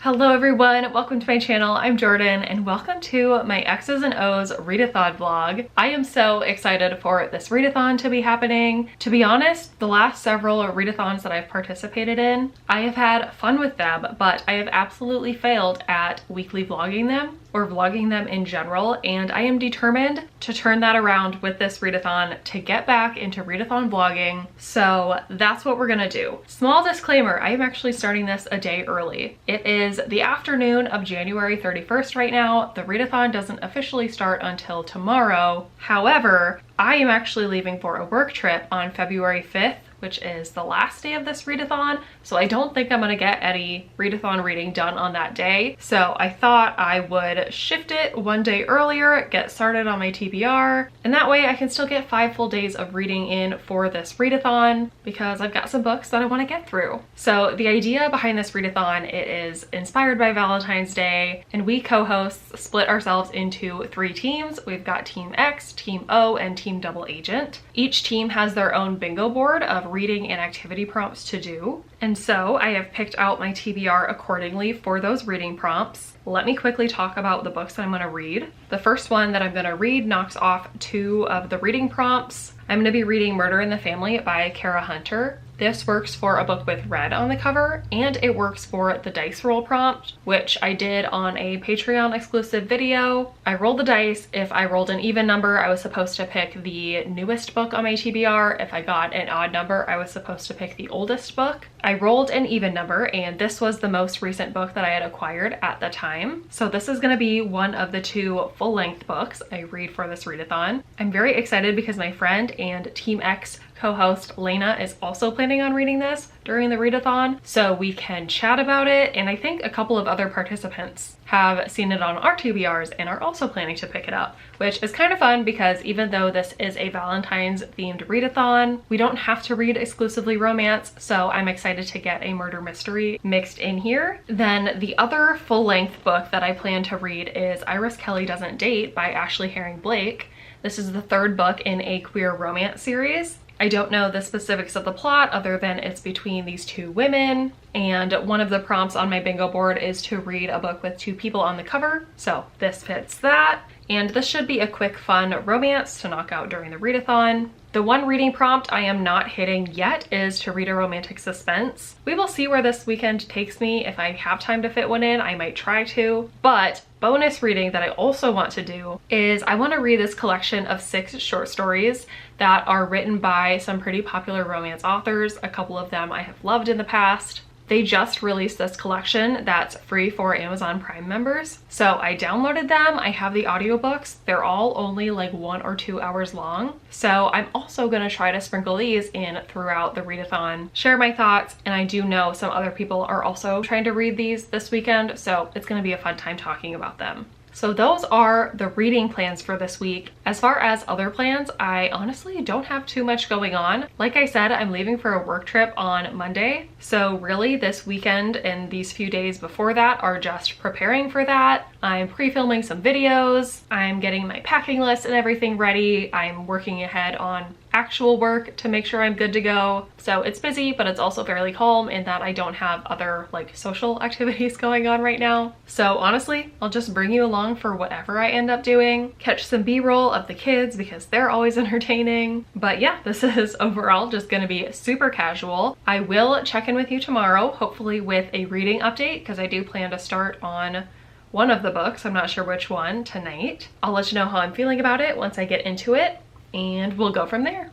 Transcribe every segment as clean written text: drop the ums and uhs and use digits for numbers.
Hello everyone, welcome to my channel. I'm Jordyn and welcome to my X's and O's readathon vlog. I am so excited for this readathon to be happening. To be honest, the last several readathons that I've participated in, I have had fun with them, but I have absolutely failed at weekly vlogging them or vlogging them in general, and I am determined to turn that around with this readathon to get back into readathon vlogging. So that's what we're gonna do. Small disclaimer, I am actually starting this a day early. It is the afternoon of January 31st right now. The readathon doesn't officially start until tomorrow. However, I am actually leaving for a work trip on February 5th, which is the last day of this readathon, so I don't think I'm gonna get any readathon reading done on that day. So I thought I would shift it one day earlier, get started on my TBR, and that way I can still get 5 full days of reading in for this readathon because I've got some books that I want to get through. So the idea behind this readathon, it is inspired by Valentine's Day, and we co-hosts split ourselves into 3 teams. We've got Team X, Team O, and Team Double Agent. Each team has their own bingo board of reading and activity prompts to do. And so I have picked out my TBR accordingly for those reading prompts. Let me quickly talk about the books that I'm going to read. The first one that I'm going to read knocks off 2 of the reading prompts. I'm going to be reading Murder in the Family by Cara Hunter. This works for a book with red on the cover, and it works for the dice roll prompt, which I did on a Patreon exclusive video. I rolled the dice. If I rolled an even number, I was supposed to pick the newest book on my TBR. If I got an odd number, I was supposed to pick the oldest book. I rolled an even number, and this was the most recent book that I had acquired at the time. So this is going to be one of the 2 full-length books I read for this readathon. I'm very excited because my friend and Team X co-host Layna is also planning on reading this during the readathon, so we can chat about it, and I think a couple of other participants have seen it on our TBRs and are also planning to pick it up, which is kind of fun because even though this is a Valentine's themed readathon, we don't have to read exclusively romance, so I'm excited to get a murder mystery mixed in here. Then the other full-length book that I plan to read is Iris Kelly Doesn't Date by Ashley Herring Blake. This is the 3rd book in a queer romance series. I don't know the specifics of the plot other than it's between these 2 women, and one of the prompts on my bingo board is to read a book with 2 people on the cover, so this fits that. And this should be a quick, fun romance to knock out during the readathon. The one reading prompt I am not hitting yet is to read a romantic suspense. We will see where this weekend takes me. If I have time to fit one in, I might try to. But bonus reading that I also want to do is I want to read this collection of 6 short stories that are written by some pretty popular romance authors. A couple of them I have loved in the past. They just released this collection that's free for Amazon Prime members. So I downloaded them. I have the audiobooks. They're all only like 1 or 2 hours long. So I'm also gonna try to sprinkle these in throughout the readathon, share my thoughts, and I do know some other people are also trying to read these this weekend, so it's gonna be a fun time talking about them. So those are the reading plans for this week. As far as other plans, I honestly don't have too much going on. Like I said, I'm leaving for a work trip on Monday. So really this weekend and these few days before that are just preparing for that. I'm pre-filming some videos. I'm getting my packing list and everything ready. I'm working ahead on actual work to make sure I'm good to go. So it's busy, but it's also fairly calm in that I don't have other like social activities going on right now. So honestly, I'll just bring you along for whatever I end up doing. Catch some B-roll of the kids because they're always entertaining. But yeah, this is overall just gonna be super casual. I will check in with you tomorrow, hopefully with a reading update, because I do plan to start on one of the books. I'm not sure which one tonight. I'll let you know how I'm feeling about it once I get into it, and we'll go from there.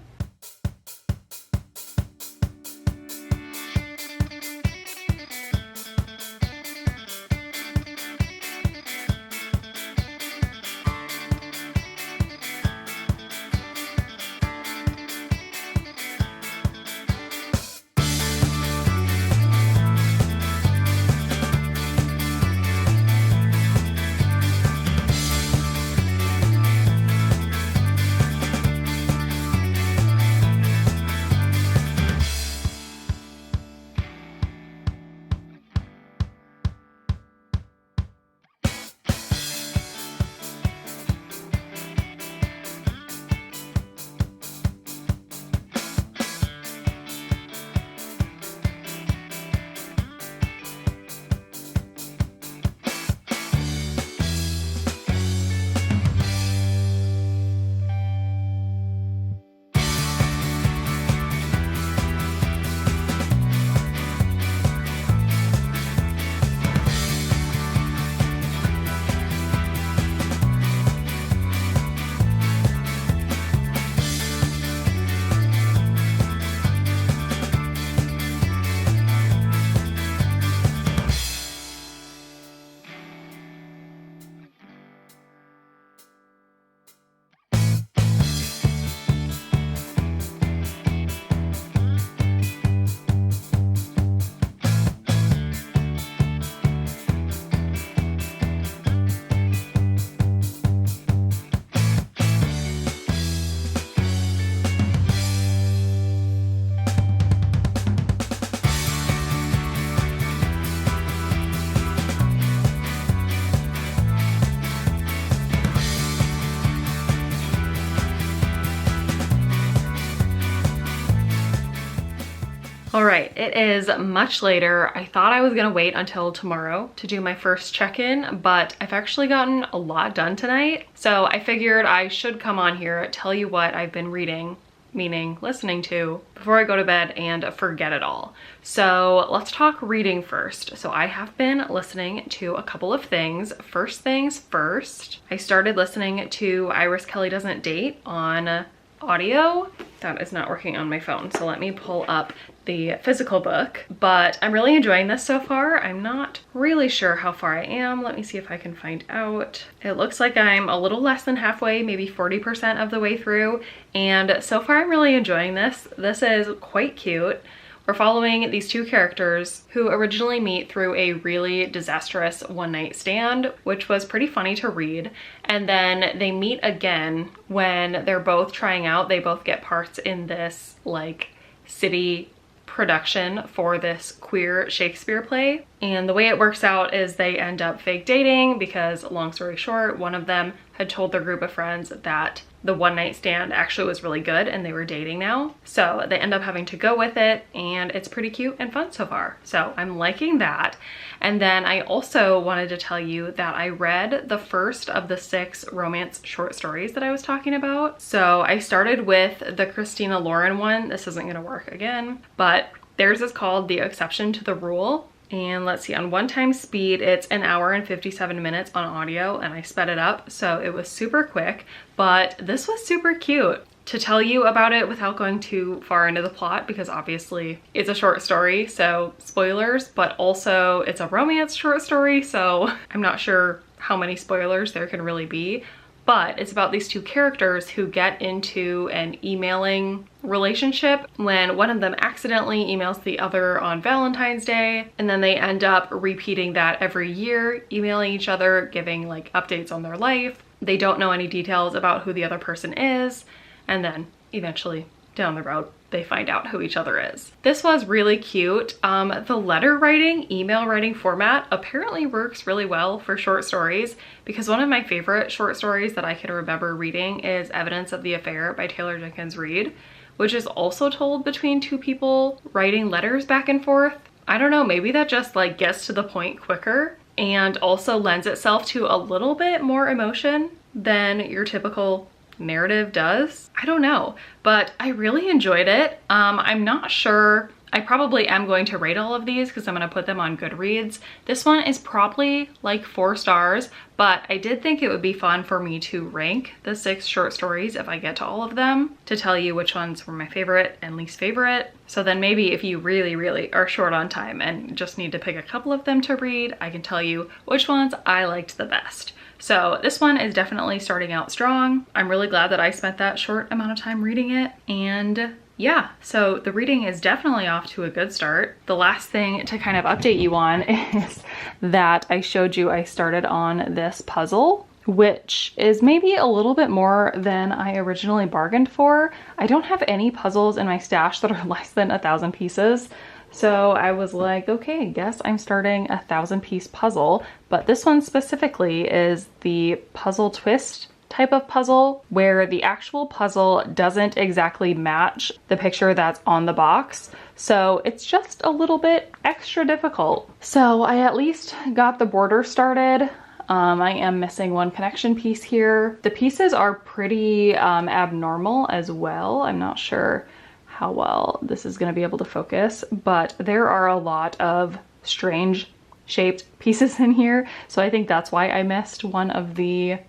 All right, it is much later. I thought I was gonna wait until tomorrow to do my first check-in, but I've actually gotten a lot done tonight. So I figured I should come on here, tell you what I've been reading, meaning listening to, before I go to bed and forget it all. So let's talk reading first. So I have been listening to a couple of things. First things first, I started listening to Iris Kelly Doesn't Date on audio. That is not working on my phone, so let me pull up the physical book. But I'm really enjoying this so far. I'm not really sure how far I am. Let me see if I can find out. It looks like I'm a little less than halfway, maybe 40% of the way through, and so far I'm really enjoying this. This is quite cute. We're following these two characters who originally meet through a really disastrous one-night stand, which was pretty funny to read. And then they meet again when they're both trying out. They both get parts in this like city production for this queer Shakespeare play. And the way it works out is they end up fake dating because, long story short, one of them had told their group of friends that the one night stand actually was really good and they were dating now. So they end up having to go with it, and it's pretty cute and fun so far. So I'm liking that. And then I also wanted to tell you that I read the first of the 6 romance short stories that I was talking about. So I started with the Christina Lauren one. This isn't gonna work again, but theirs is called The Exception to the Rule. And let's see, on 1x speed, it's 1 hour and 57 minutes on audio, and I sped it up, so it was super quick, but this was super cute. To tell you about it without going too far into the plot, because obviously it's a short story, so spoilers, but also it's a romance short story, so I'm not sure how many spoilers there can really be. But it's about these two characters who get into an emailing relationship when one of them accidentally emails the other on Valentine's Day, and then they end up repeating that every year, emailing each other, giving like updates on their life. They don't know any details about who the other person is, and then eventually down the road they find out who each other is. This was really cute. The letter writing, email writing format apparently works really well for short stories, because one of my favorite short stories that I can remember reading is Evidence of the Affair by Taylor Jenkins Reid, which is also told between two people writing letters back and forth. I don't know, maybe that just like gets to the point quicker and also lends itself to a little bit more emotion than your typical narrative does. I don't know, but I really enjoyed it. I'm not sure. I probably am going to rate all of these because I'm going to put them on Goodreads. This one is probably like 4 stars, but I did think it would be fun for me to rank the 6 short stories if I get to all of them, to tell you which ones were my favorite and least favorite. So then maybe if you really are short on time and just need to pick a couple of them to read, I can tell you which ones I liked the best. So this one is definitely starting out strong. I'm really glad that I spent that short amount of time reading it. And yeah, so the reading is definitely off to a good start. The last thing to kind of update you on is that I showed you I started on this puzzle, which is maybe a little bit more than I originally bargained for. I don't have any puzzles in my stash that are less than 1,000 pieces. So I was like, okay, I guess I'm starting a 1,000-piece puzzle, but this one specifically is the puzzle twist type of puzzle where the actual puzzle doesn't exactly match the picture that's on the box. So it's just a little bit extra difficult. So I at least got the border started. I am missing one connection piece here. The pieces are pretty abnormal as well. I'm not sure how well this is going to be able to focus, but there are a lot of strange shaped pieces in here. So I think that's why I missed one of the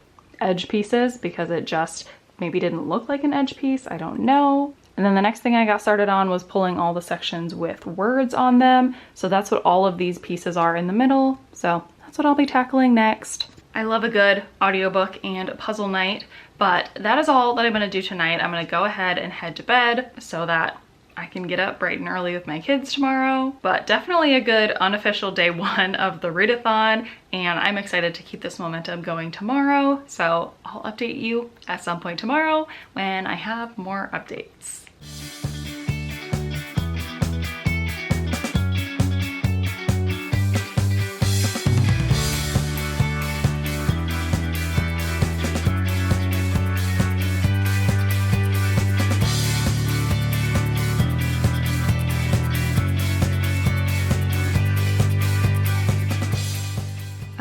edge pieces, because it just maybe didn't look like an edge piece. I don't know. And then the next thing I got started on was pulling all the sections with words on them. So that's what all of these pieces are in the middle. So that's what I'll be tackling next. I love a good audiobook and puzzle night, but that is all that I'm gonna do tonight. I'm gonna go ahead and head to bed so that I can get up bright and early with my kids tomorrow. But definitely a good unofficial day 1 of the readathon, and I'm excited to keep this momentum going tomorrow. So I'll update you at some point tomorrow when I have more updates.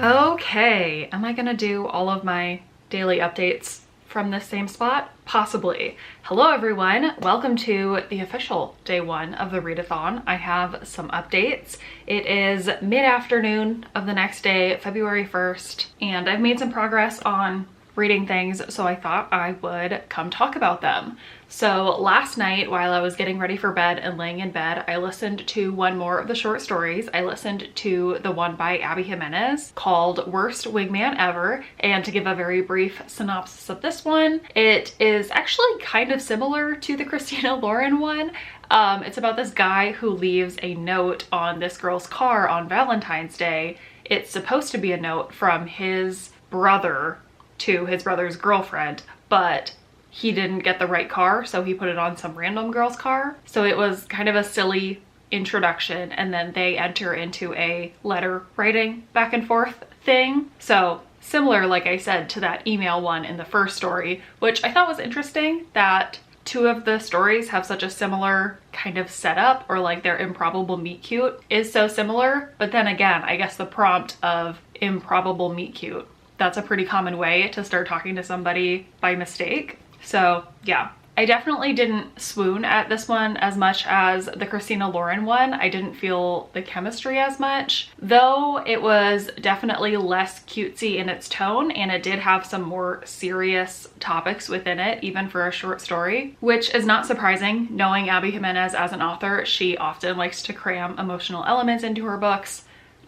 Okay, am I gonna do all of my daily updates from this same spot? Possibly. Hello everyone, welcome to the official day one of the readathon. I have some updates. It is mid-afternoon of the next day, February 1st, and I've made some progress on reading things, so I thought I would come talk about them. So last night, while I was getting ready for bed and laying in bed, I listened to one more of the short stories. I listened to the one by Abby Jimenez called Worst Wingman Ever. And to give a very brief synopsis of this one, it is actually kind of similar to the Christina Lauren one. It's about this guy who leaves a note on this girl's car on Valentine's Day. It's supposed to be a note from his brother to his brother's girlfriend, but he didn't get the right car, so he put it on some random girl's car. So it was kind of a silly introduction, and then they enter into a letter writing back and forth thing. So similar, like I said, to that email one in the first story, which I thought was interesting that two of the stories have such a similar kind of setup, or like their improbable meet cute is so similar. But then again, I guess the prompt of improbable meet cute, that's a pretty common way to start talking to somebody by mistake. So yeah, I definitely didn't swoon at this one as much as the Christina Lauren one. I didn't feel the chemistry as much, though it was definitely less cutesy in its tone, and it did have some more serious topics within it, even for a short story, which is not surprising. Knowing Abby Jimenez as an author, she often likes to cram emotional elements into her books.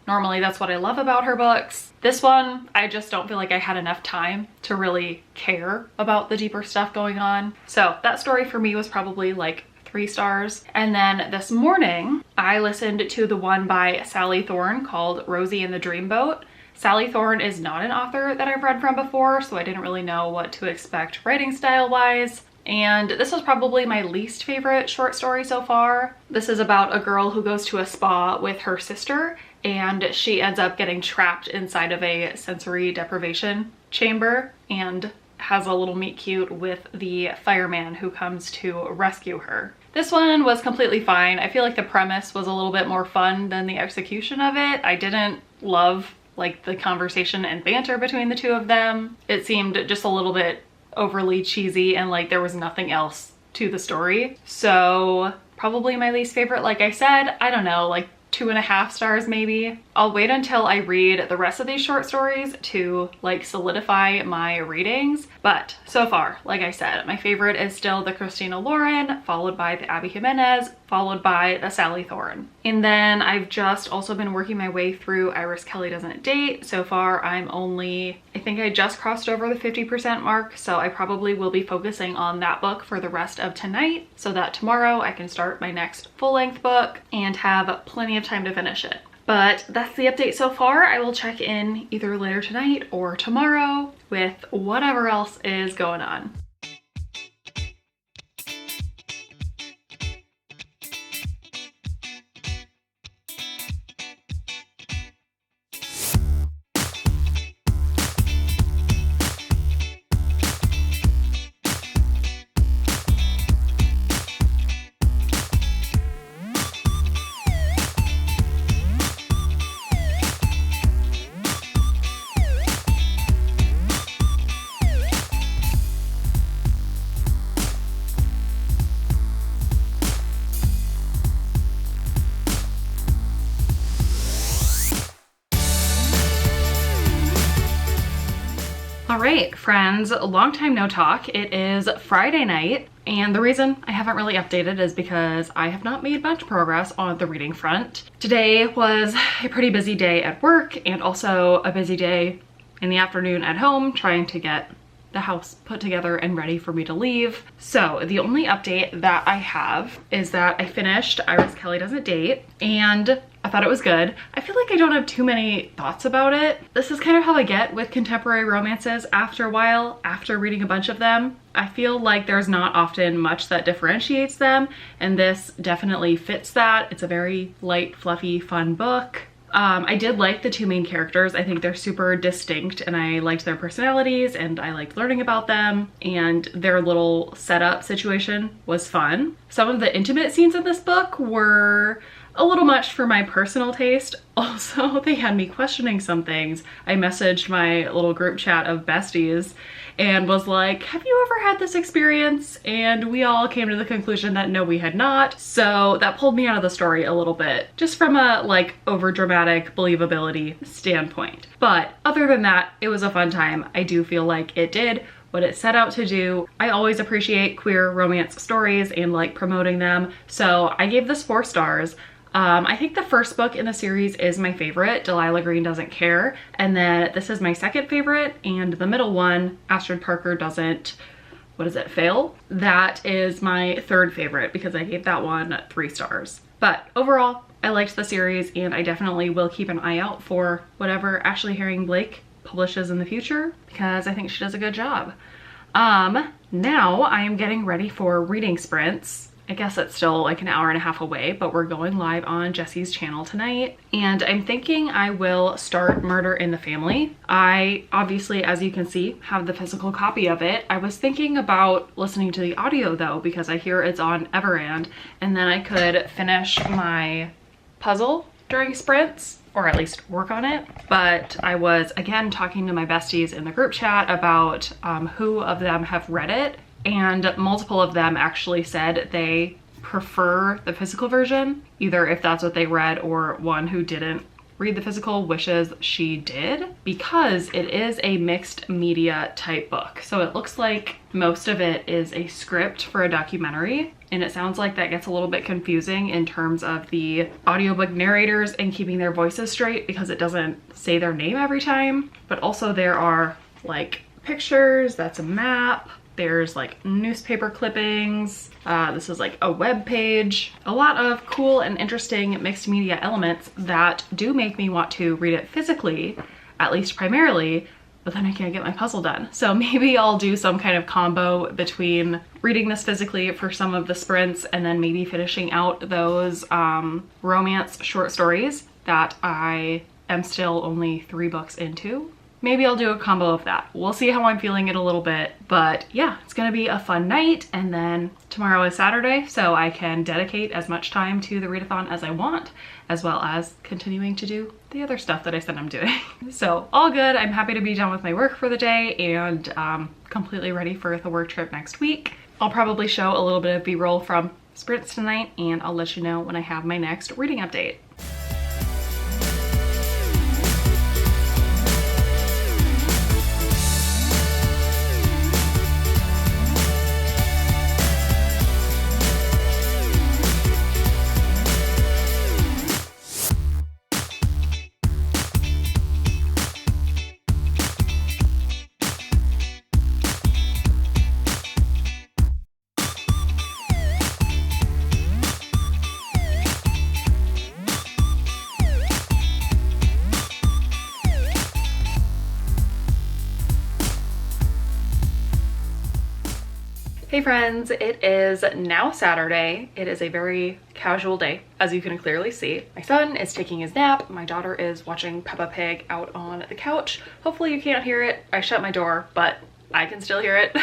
Normally that's what I love about her books. This one, I just don't feel like I had enough time to really care about the deeper stuff going on. So that story for me was probably like 3 stars. And then this morning, I listened to the one by Sally Thorne called Rosie and the Dreamboat. Sally Thorne is not an author that I've read from before, so I didn't really know what to expect writing style wise. And this was probably my least favorite short story so far. This is about a girl who goes to a spa with her sister, and she ends up getting trapped inside of a sensory deprivation chamber and has a little meet cute with the fireman who comes to rescue her. This one was completely fine. I feel like the premise was a little bit more fun than the execution of it. I didn't love like the conversation and banter between the two of them. It seemed just a little bit overly cheesy, and like there was nothing else to the story. So probably my least favorite, like I said. I don't know, like 2.5 stars maybe. I'll wait until I read the rest of these short stories to like solidify my ratings. But so far, like I said, my favorite is still the Christina Lauren, followed by the Abby Jimenez, followed by the Sally Thorne. And then I've just also been working my way through Iris Kelly Doesn't Date. So far I'm only, I think I just crossed over the 50% mark, so I probably will be focusing on that book for the rest of tonight so that tomorrow I can start my next full-length book and have plenty of time to finish it. But that's the update so far. I will check in either later tonight or tomorrow with whatever else is going on. All right, friends, long time no talk. It is Friday night, and the reason I haven't really updated is because I have not made much progress on the reading front. Today was a pretty busy day at work, and also a busy day in the afternoon at home trying to get the house put together and ready for me to leave. So the only update that I have is that I finished Iris Kelly Doesn't Date, and I thought it was good. I feel like I don't have too many thoughts about it. This is kind of how I get with contemporary romances after a while, after reading a bunch of them. I feel like there's not often much that differentiates them, and this definitely fits that. It's a very light, fluffy, fun book. I did like the two main characters. I think they're super distinct, and I liked their personalities, and I liked learning about them, and their little setup situation was fun. Some of the intimate scenes in this book were a little much for my personal taste. Also, they had me questioning some things. I messaged my little group chat of besties and was like, have you ever had this experience? And we all came to the conclusion that no, we had not. So that pulled me out of the story a little bit, just from a like over dramatic believability standpoint. But other than that, it was a fun time. I do feel like it did what it set out to do. I always appreciate queer romance stories and like promoting them. So I gave this 4 stars. I think the first book in the series is my favorite, Delilah Green Doesn't Care. And then this is my second favorite, and the middle one, Astrid Parker Doesn't, what is it, Fail? That is my third favorite because I gave that one 3 stars. But overall, I liked the series and I definitely will keep an eye out for whatever Ashley Herring Blake publishes in the future because I think she does a good job. Now I am getting ready for reading sprints. I guess it's still like an hour and a half away, but we're going live on Jessie's channel tonight. And I'm thinking I will start Murder in the Family. I obviously, as you can see, have the physical copy of it. I was thinking about listening to the audio though, because I hear it's on Everand, and then I could finish my puzzle during sprints, or at least work on it. But I was again talking to my besties in the group chat about who of them have read it, and multiple of them actually said they prefer the physical version, either if that's what they read or one who didn't read the physical wishes she did, because it is a mixed media type book. So it looks like most of it is a script for a documentary, and it sounds like that gets a little bit confusing in terms of the audiobook narrators and keeping their voices straight because it doesn't say their name every time. But also there are like pictures, that's a map, there's like newspaper clippings, this is like a web page, a lot of cool and interesting mixed media elements that do make me want to read it physically, at least primarily, but then I can't get my puzzle done. So maybe I'll do some kind of combo between reading this physically for some of the sprints and then maybe finishing out those romance short stories that I am still only 3 books into. Maybe I'll do a combo of that. We'll see how I'm feeling it a little bit, but yeah, it's gonna be a fun night. And then tomorrow is Saturday, so I can dedicate as much time to the readathon as I want, as well as continuing to do the other stuff that I said I'm doing. So all good. I'm happy to be done with my work for the day and completely ready for the work trip next week. I'll probably show a little bit of B-roll from sprints tonight, and I'll let you know when I have my next reading update. Hey friends, it is now Saturday. It is a very casual day, as you can clearly see. My son is taking his nap. My daughter is watching Peppa Pig out on the couch. Hopefully you can't hear it. I shut my door, but I can still hear it.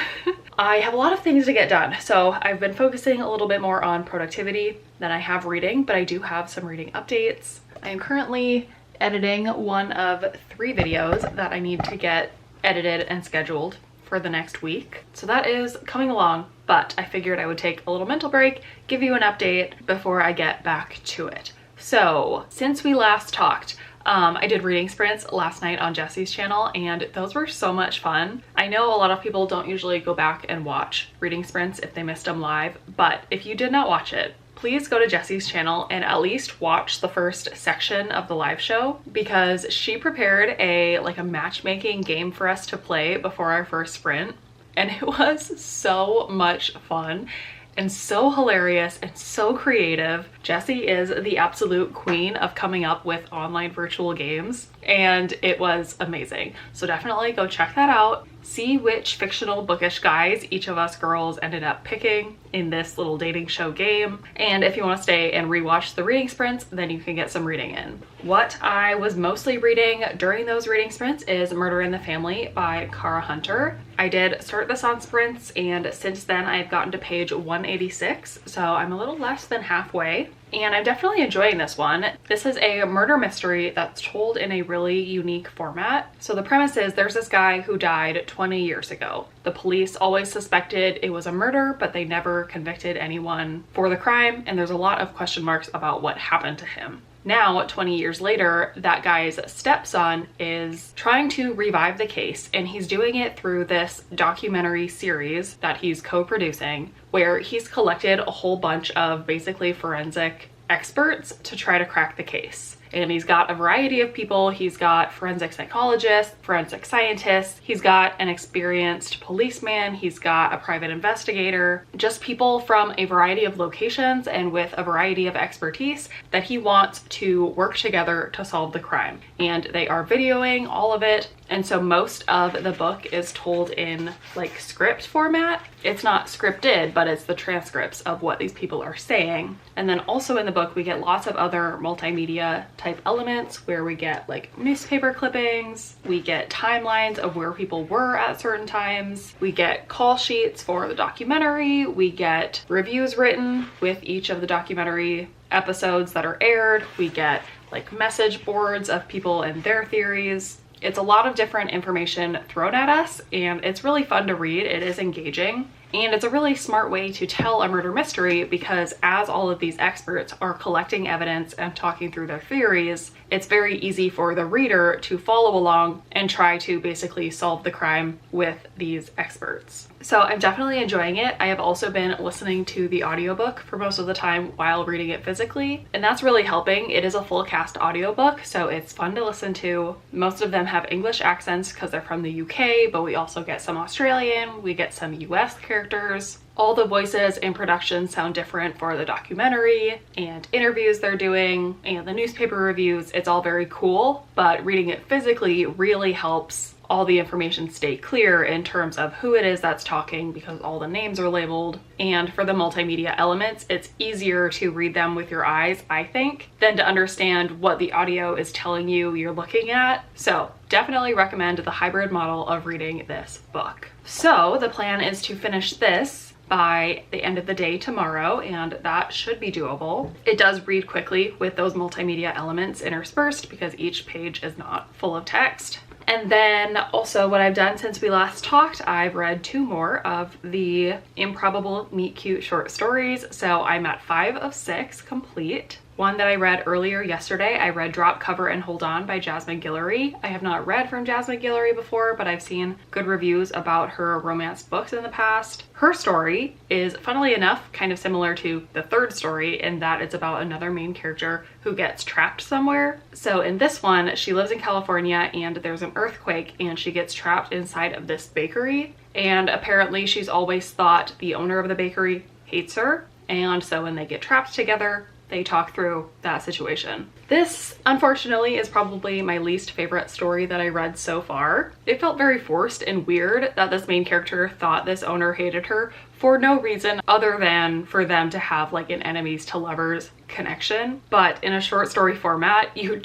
I have a lot of things to get done, so I've been focusing a little bit more on productivity than I have reading, but I do have some reading updates. I am currently editing one of 3 videos that I need to get edited and scheduled for the next week. So that is coming along, but I figured I would take a little mental break, give you an update before I get back to it. So since we last talked, I did reading sprints last night on Jessie's channel, and those were so much fun. I know a lot of people don't usually go back and watch reading sprints if they missed them live, but if you did not watch it, please go to Jessie's channel and at least watch the first section of the live show, because she prepared a matchmaking game for us to play before our first sprint, and it was so much fun and so hilarious and so creative. Jessie is the absolute queen of coming up with online virtual games, and it was amazing. So definitely go check that out. See which fictional bookish guys each of us girls ended up picking in this little dating show game. And if you want to stay and rewatch the reading sprints, then you can get some reading in. What I was mostly reading during those reading sprints is Murder in the Family by Cara Hunter. I did start this on sprints, and since then I've gotten to page 186, so I'm a little less than halfway. and I'm definitely enjoying this one. This is a murder mystery that's told in a really unique format. So the premise is there's this guy who died 20 years ago. The police always suspected it was a murder, but they never convicted anyone for the crime, and there's a lot of question marks about what happened to him. Now, 20 years later, that guy's stepson is trying to revive the case, and he's doing it through this documentary series that he's co-producing, where he's collected a whole bunch of basically forensic experts to try to crack the case. And he's got a variety of people. He's got forensic psychologists, forensic scientists, he's got an experienced policeman, he's got a private investigator, just people from a variety of locations and with a variety of expertise that he wants to work together to solve the crime. And they are videoing all of it. And so most of the book is told in like script format. It's not scripted, but it's the transcripts of what these people are saying. And then also in the book, we get lots of other multimedia type elements where we get like newspaper clippings, we get timelines of where people were at certain times, we get call sheets for the documentary, we get reviews written with each of the documentary episodes that are aired, we get like message boards of people and their theories. It's a lot of different information thrown at us, and it's really fun to read. It is engaging, and it's a really smart way to tell a murder mystery because as all of these experts are collecting evidence and talking through their theories, it's very easy for the reader to follow along and try to basically solve the crime with these experts. So I'm definitely enjoying it. I have also been listening to the audiobook for most of the time while reading it physically, and that's really helping. It is a full cast audiobook, so it's fun to listen to. Most of them have English accents because they're from the UK, but we also get some Australian, we get some US characters. All the voices and production sound different for the documentary and interviews they're doing and the newspaper reviews. It's all very cool, but reading it physically really helps all the information stay clear in terms of who it is that's talking because all the names are labeled. And for the multimedia elements, it's easier to read them with your eyes, I think, than to understand what the audio is telling you you're looking at. So definitely recommend the hybrid model of reading this book. So the plan is to finish this by the end of the day tomorrow, and that should be doable. It does read quickly with those multimedia elements interspersed because each page is not full of text. And then also what I've done since we last talked, I've read 2 more of the Improbable Meet Cute short stories. So I'm at 5 of 6 complete. One that I read earlier yesterday, I read Drop, Cover, and Hold On by Jasmine Guillory. I have not read from Jasmine Guillory before, but I've seen good reviews about her romance books in the past. Her story is, funnily enough, kind of similar to the third story in that it's about another main character who gets trapped somewhere. So in this one, she lives in California and there's an earthquake and she gets trapped inside of this bakery. And apparently she's always thought the owner of the bakery hates her. And so when they get trapped together, they talk through that situation. This, unfortunately, is probably my least favorite story that I read so far. It felt very forced and weird that this main character thought this owner hated her for no reason other than for them to have like an enemies to lovers connection. But in a short story format, you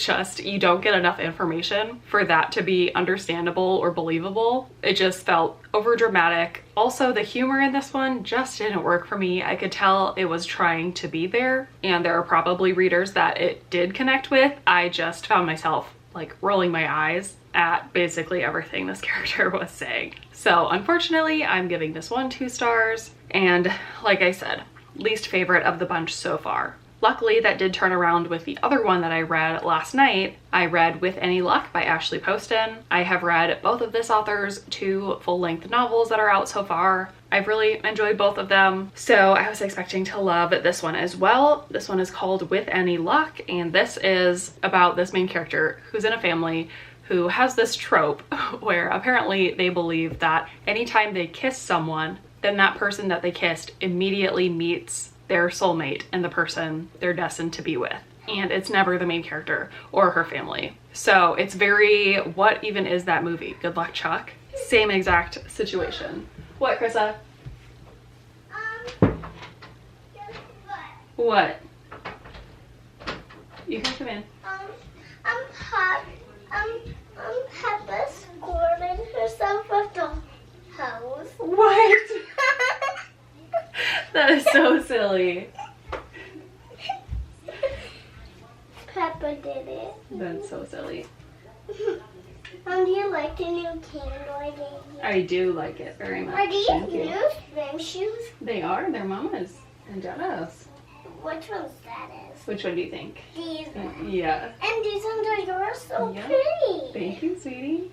don't get enough information for that to be understandable or believable. It just felt over dramatic. Also, the humor in this one just didn't work for me. I could tell it was trying to be there, and there are probably readers that it did connect with. I just found myself like rolling my eyes at basically everything this character was saying. So unfortunately, I'm giving this one 2 stars, and like I said, least favorite of the bunch so far. Luckily, that did turn around with the other one that I read last night. I read With Any Luck by Ashley Poston. I have read both of this author's 2 full-length novels that are out so far. I've really enjoyed both of them, so I was expecting to love this one as well. This one is called With Any Luck, and this is about this main character who's in a family who has this trope where apparently they believe that anytime they kiss someone, then that person that they kissed immediately meets their soulmate and the person they're destined to be with. And it's never the main character or her family. So it's very, what even is that movie? Good Luck, Chuck? Same exact situation. What, Krissa? Guess what? What? You can come in. Peppa scoring herself at the house. What? That is so silly. That's so silly. Do you like the new candle I gave you? I do like it very much. Are these Thank you. new swim shoes? They are. They're Mama's and Jenna's. Which one's that is? Which one do you think? These ones. Yeah. And these ones are yours, so Yeah. pretty. Thank you, sweetie.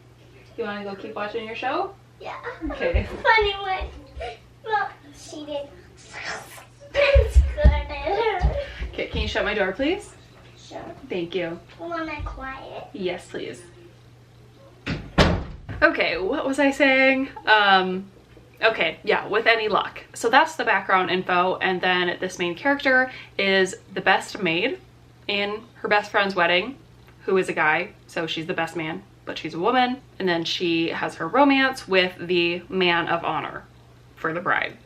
You want to go keep watching your show? Yeah. Okay. Funny one. Look, she did. It's good at her. Okay, can you shut my door, please? Sure. Thank you. Want it quiet? Yes, please. Okay, what was I saying? Okay, yeah, with any luck. So that's the background info, and then this main character is the best maid in her best friend's wedding, who is a guy, so she's the best man, but she's a woman, and then she has her romance with the man of honor for the bride.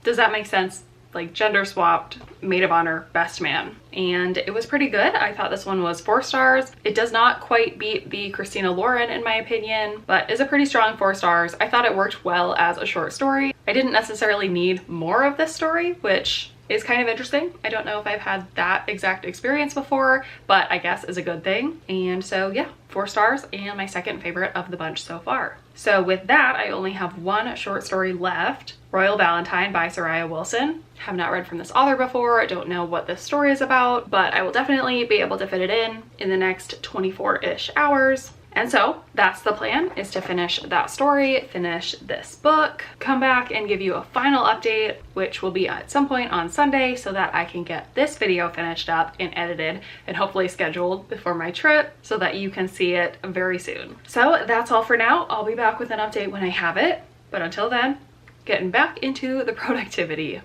Does that make sense? Like gender swapped, maid of honor, best man. And it was pretty good. I thought this one was 4 stars. It does not quite beat the Christina Lauren in my opinion, but is a pretty strong 4 stars. I thought it worked well as a short story. I didn't necessarily need more of this story, which is kind of interesting. I don't know if I've had that exact experience before, but I guess is a good thing. And so yeah, 4 stars and my second favorite of the bunch so far. So with that, I only have one short story left. Royal Valentine by Soraya Wilson. Have not read from this author before. I don't know what this story is about, but I will definitely be able to fit it in the next 24-ish hours. And so that's the plan, is to finish that story, finish this book, come back and give you a final update, which will be at some point on Sunday so that I can get this video finished up and edited and hopefully scheduled before my trip so that you can see it very soon. So that's all for now. I'll be back with an update when I have it, but until then, getting back into the productivity.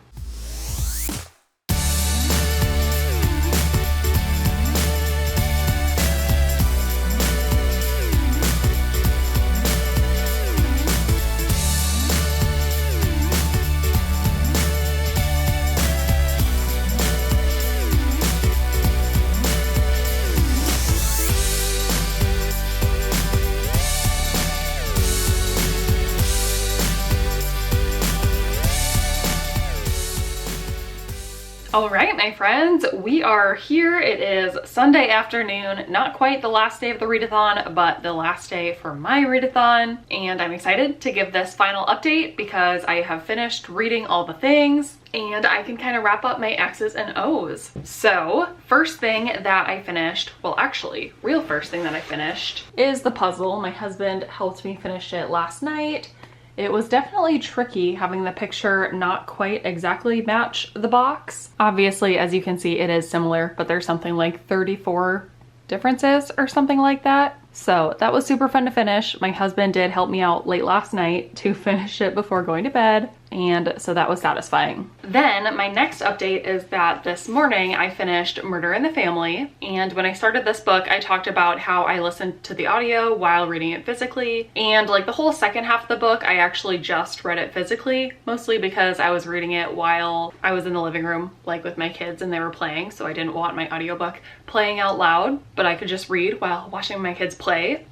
All right, my friends, we are here. It is Sunday afternoon, not quite the last day of the readathon, but the last day for my readathon. And I'm excited to give this final update because I have finished reading all the things and I can kind of wrap up my X's and O's. So first thing that I finished, well, actually, real first thing that I finished is the puzzle. My husband helped me finish it last night. It was definitely tricky having the picture not quite exactly match the box. Obviously, as you can see, it is similar, but there's something like 34 differences or something like that. So that was super fun to finish. My husband did help me out late last night to finish it before going to bed, and so that was satisfying. Then my next update is that this morning I finished Murder in the Family, and when I started this book I talked about how I listened to the audio while reading it physically, and like the whole second half of the book I actually just read it physically, mostly because I was reading it while I was in the living room like with my kids and they were playing, so I didn't want my audiobook playing out loud, but I could just read while watching my kids play.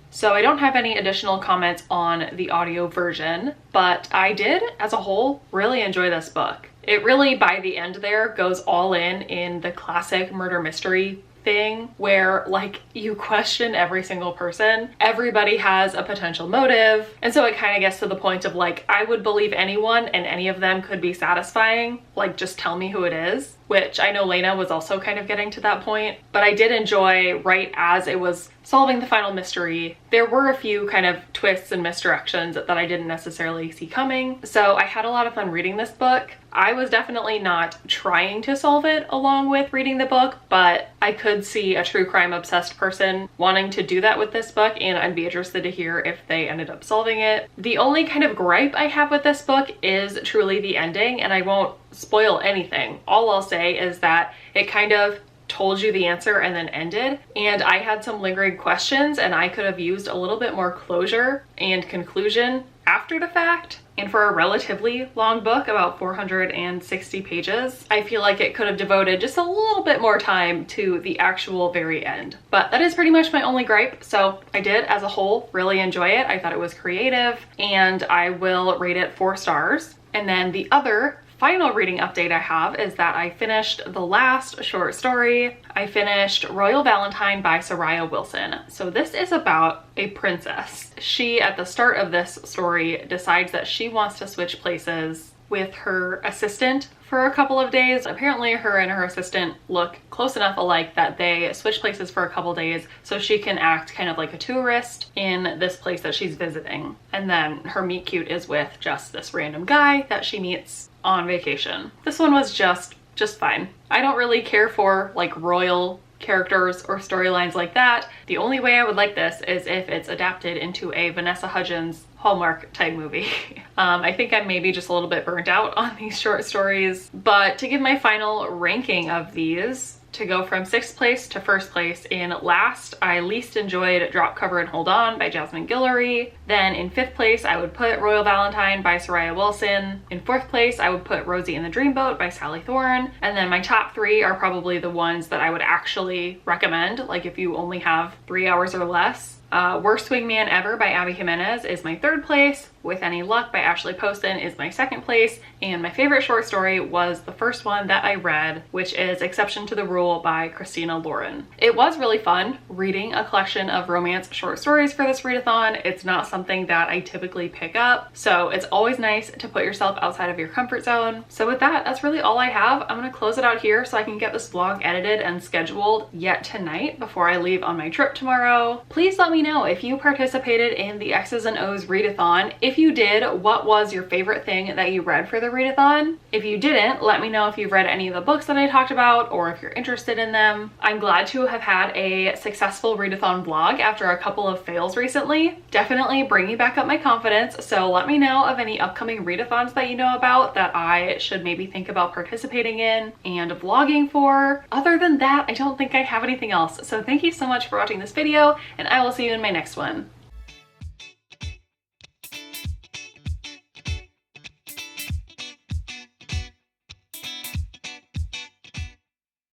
So I don't have any additional comments on the audio version, but I did, as a whole, really enjoy this book. It really, by the end there, goes all in the classic murder mystery thing where like you question every single person. Everybody has a potential motive. And so it kind of gets to the point of like, I would believe anyone and any of them could be satisfying. Like, just tell me who it is, which I know Layna was also kind of getting to that point. But I did enjoy right as it was solving the final mystery, there were a few kind of twists and misdirections that I didn't necessarily see coming. So I had a lot of fun reading this book. I was definitely not trying to solve it along with reading the book, but I could see a true crime obsessed person wanting to do that with this book, and I'd be interested to hear if they ended up solving it. The only kind of gripe I have with this book is truly the ending, and I won't spoil anything. All I'll say is that it kind of told you the answer and then ended, and I had some lingering questions and I could have used a little bit more closure and conclusion after the fact. And for a relatively long book, about 460 pages, I feel like it could have devoted just a little bit more time to the actual very end. But that is pretty much my only gripe. So I did, as a whole, really enjoy it. I thought it was creative, and I will rate it 4 stars. And then the other final reading update I have is that I finished the last short story. I finished Royal Valentine by Soraya Wilson. So this is about a princess. She, at the start of this story, decides that she wants to switch places with her assistant for a couple of days. Apparently her and her assistant look close enough alike that they switch places for a couple days so she can act kind of like a tourist in this place that she's visiting. And then her meet cute is with just this random guy that she meets on vacation. This one was just fine. I don't really care for like royal characters or storylines like that. The only way I would like this is if it's adapted into a Vanessa Hudgens Hallmark type movie. I think I'm maybe just a little bit burnt out on these short stories, but to give my final ranking of these, to go from 6th place to 1st place, in last, I least enjoyed Drop, Cover, and Hold On by Jasmine Guillory. Then in 5th place, I would put Royal Valentine by Soraya Wilson. In 4th place, I would put Rosie and the Dreamboat by Sally Thorne. And then my top 3 are probably the ones that I would actually recommend, like if you only have 3 hours or less. Worst Wingman Ever by Abby Jimenez is my 3rd place. With Any Luck by Ashley Poston is my 2nd place. And my favorite short story was the first one that I read, which is Exception to the Rule by Christina Lauren. It was really fun reading a collection of romance short stories for this readathon. It's not something that I typically pick up, so it's always nice to put yourself outside of your comfort zone. So with that, that's really all I have. I'm gonna close it out here so I can get this vlog edited and scheduled yet tonight before I leave on my trip tomorrow. Please let me know if you participated in the X's and O's readathon. If you did, what was your favorite thing that you read for the readathon? If you didn't, let me know if you've read any of the books that I talked about or if you're interested in them. I'm glad to have had a successful readathon vlog after a couple of fails recently. Definitely bringing back up my confidence, so let me know of any upcoming readathons that you know about that I should maybe think about participating in and vlogging for. Other than that, I don't think I have anything else. So thank you so much for watching this video, and I will see you in my next one.